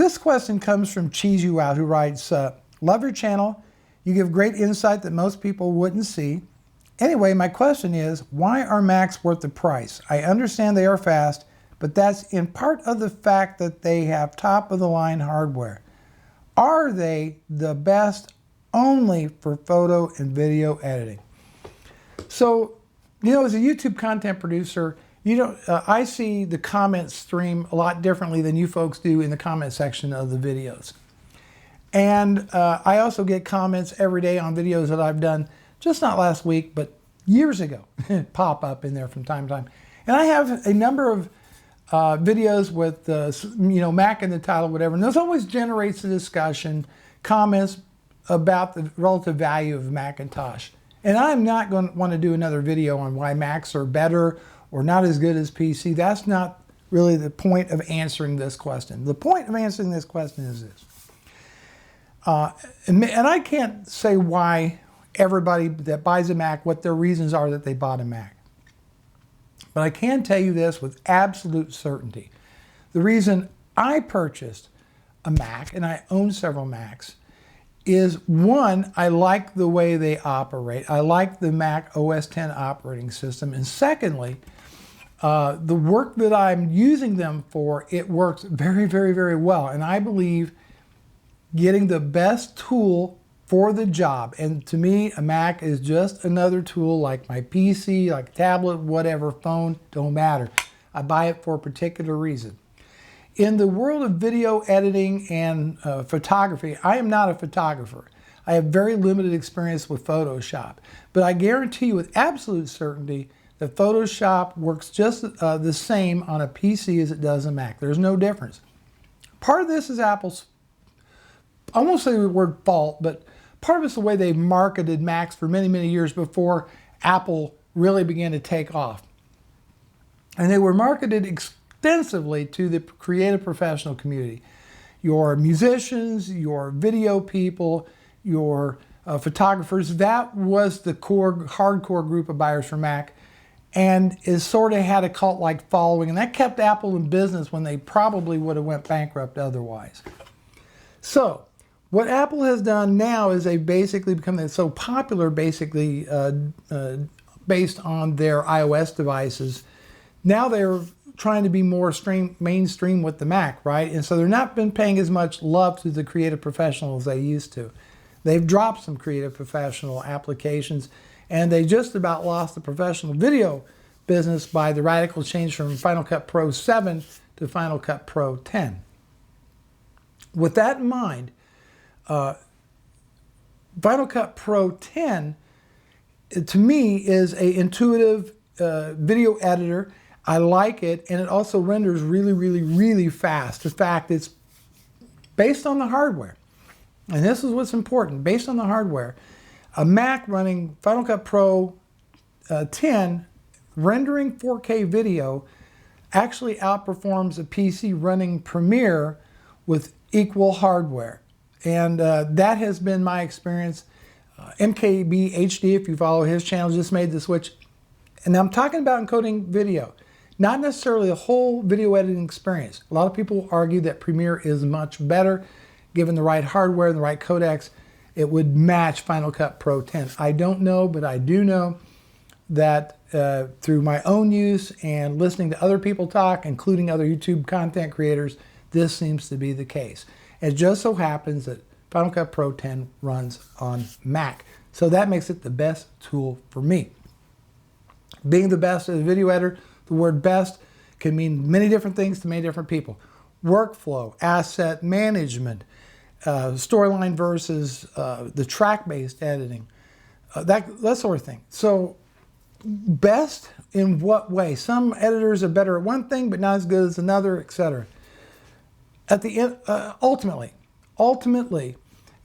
This question comes from Cheese You Out, who writes, love your channel. You give great insight that most people wouldn't see. Anyway, my question is, why are Macs worth the price? I understand they are fast, but that's in part of the fact that they have top-of-the-line hardware. Are they the best only for photo and video editing? So, you know, as a YouTube content producer, I see the comment stream a lot differently than you folks do in the comment section of the videos. And I also get comments every day on videos that I've done, just not last week, but years ago, pop up in there from time to time. And I have a number of videos with, Mac in the title, whatever, and this always generates a discussion, comments about the relative value of Macintosh. And I'm not going to want to do another video on why Macs are better or not as good as PC. That's not really the point of answering this question. The point of answering this question is this. And I can't say why everybody that buys a Mac, what their reasons are that they bought a Mac. But I can tell you this with absolute certainty. The reason I purchased a Mac, and I own several Macs, is one, I like the way they operate. I like the Mac OS X operating system. And secondly, the work that I'm using them for, it works very, very, very well. And I believe getting the best tool for the job. And to me, a Mac is just another tool like my PC, like tablet, whatever, phone, don't matter. I buy it for a particular reason. In the world of video editing and photography, I am not a photographer. I have very limited experience with Photoshop. But I guarantee you with absolute certainty that Photoshop works just the same on a PC as it does a Mac. There's no difference. Part of this is Apple's, I won't say the word fault, but part of it's the way they marketed Macs for many, many years before Apple really began to take off. And they were marketed extensively to the creative professional community. Your musicians, your video people, your photographers, that was the core, hardcore group of buyers for Mac, and it sort of had a cult-like following, and that kept Apple in business when they probably would have went bankrupt otherwise. So, what Apple has done now is they've basically become so popular, basically based on their iOS devices. Now they're trying to be more mainstream with the Mac, right? And so they're not been paying as much love to the creative professionals they used to. They've dropped some creative professional applications, and they just about lost the professional video business by the radical change from Final Cut Pro 7 to Final Cut Pro 10. With that in mind, Final Cut Pro 10, to me, is an intuitive video editor. I like it, and it also renders really, really, really fast. In fact, it's based on the hardware. And this is what's important. Based on the hardware, a Mac running Final Cut Pro 10 rendering 4K video actually outperforms a PC running Premiere with equal hardware. And that has been my experience. MKB HD, if you follow his channel, just made the switch. And I'm talking about encoding video, not necessarily a whole video editing experience. A lot of people argue that Premiere is much better. Given the right hardware and the right codecs, it would match Final Cut Pro 10. I don't know, but I do know that through my own use and listening to other people talk, including other YouTube content creators, this seems to be the case. It just so happens that Final Cut Pro 10 runs on Mac. So that makes it the best tool for me. Being the best as a video editor, the word best can mean many different things to many different people. Workflow, asset management, storyline versus the track-based editing, that sort of thing. So best in what way? Some editors are better at one thing but not as good as another, etc. At the end, ultimately,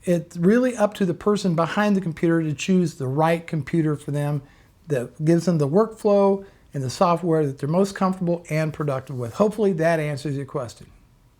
it's really up to the person behind the computer to choose the right computer for them that gives them the workflow and the software that they're most comfortable and productive with. Hopefully that answers your question.